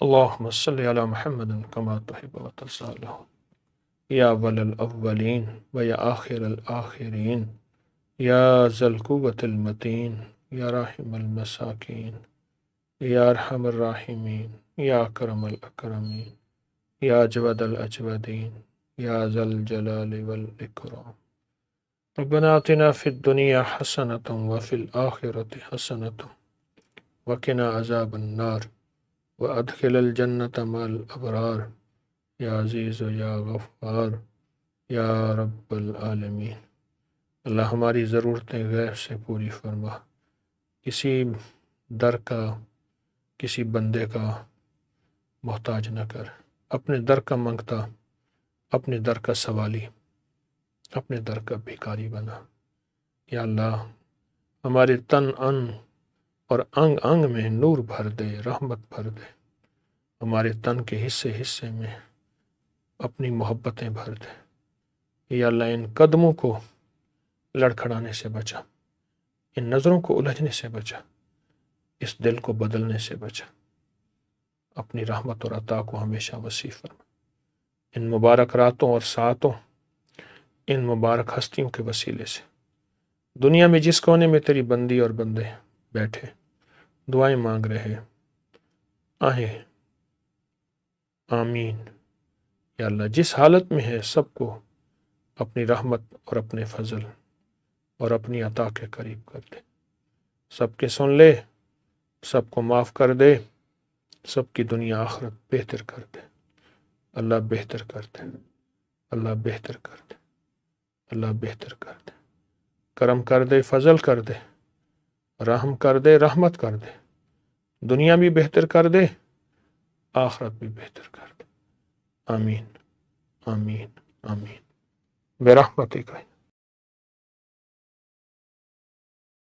اللهم صل على محمد كما تحب وترضى يا أول الأولين ويا آخر الآخرين يا ذا القوة المتين يا راحم المساكين يا أرحم الراحمين يا أكرم الأكرمين يا أجود الأجودين يا ذا الجلال والإكرام ربنا آتنا في الدنيا حسنة وفي الآخرة حسنة وقنا عذاب النار وأدخل الجنة مع الأبرار یا عزیز و یا غفار یا رب العالمین۔ اللہ ہماری ضرورتیں غیب سے پوری فرما، کسی در کا کسی بندے کا محتاج نہ کر، اپنے در کا منگتا، اپنے در کا سوالی، اپنے در کا بھیکاری بنا۔ یا اللہ ہمارے تن ان اور انگ انگ میں نور بھر دے، رحمت بھر دے، ہمارے تن کے حصے حصے میں اپنی محبتیں بھر دے۔ یا اللہ ان قدموں کو لڑکھڑانے سے بچا، ان نظروں کو الجھنے سے بچا، اس دل کو بدلنے سے بچا، اپنی رحمت اور عطا کو ہمیشہ وسیع فرما۔ ان مبارک راتوں اور ساعتوں، ان مبارک ہستیوں کے وسیلے سے دنیا میں جس کونے میں تیری بندی اور بندے بیٹھے دعائیں مانگ رہے آہیں آمین۔ یا اللہ جس حالت میں ہے سب کو اپنی رحمت اور اپنے فضل اور اپنی عطا کے قریب کر دے، سب کے سن لے، سب کو معاف کر دے، سب کی دنیا آخرت بہتر کر دے۔ اللہ بہتر کر دے، اللہ بہتر کر دے، اللہ بہتر کر دے، کرم کر دے، فضل کر دے، رحم کر دے، رحمت کر دے، دنیا بھی بہتر کر دے، آخرت بھی بہتر کر دے۔ آمین آمین آمین برحمتک۔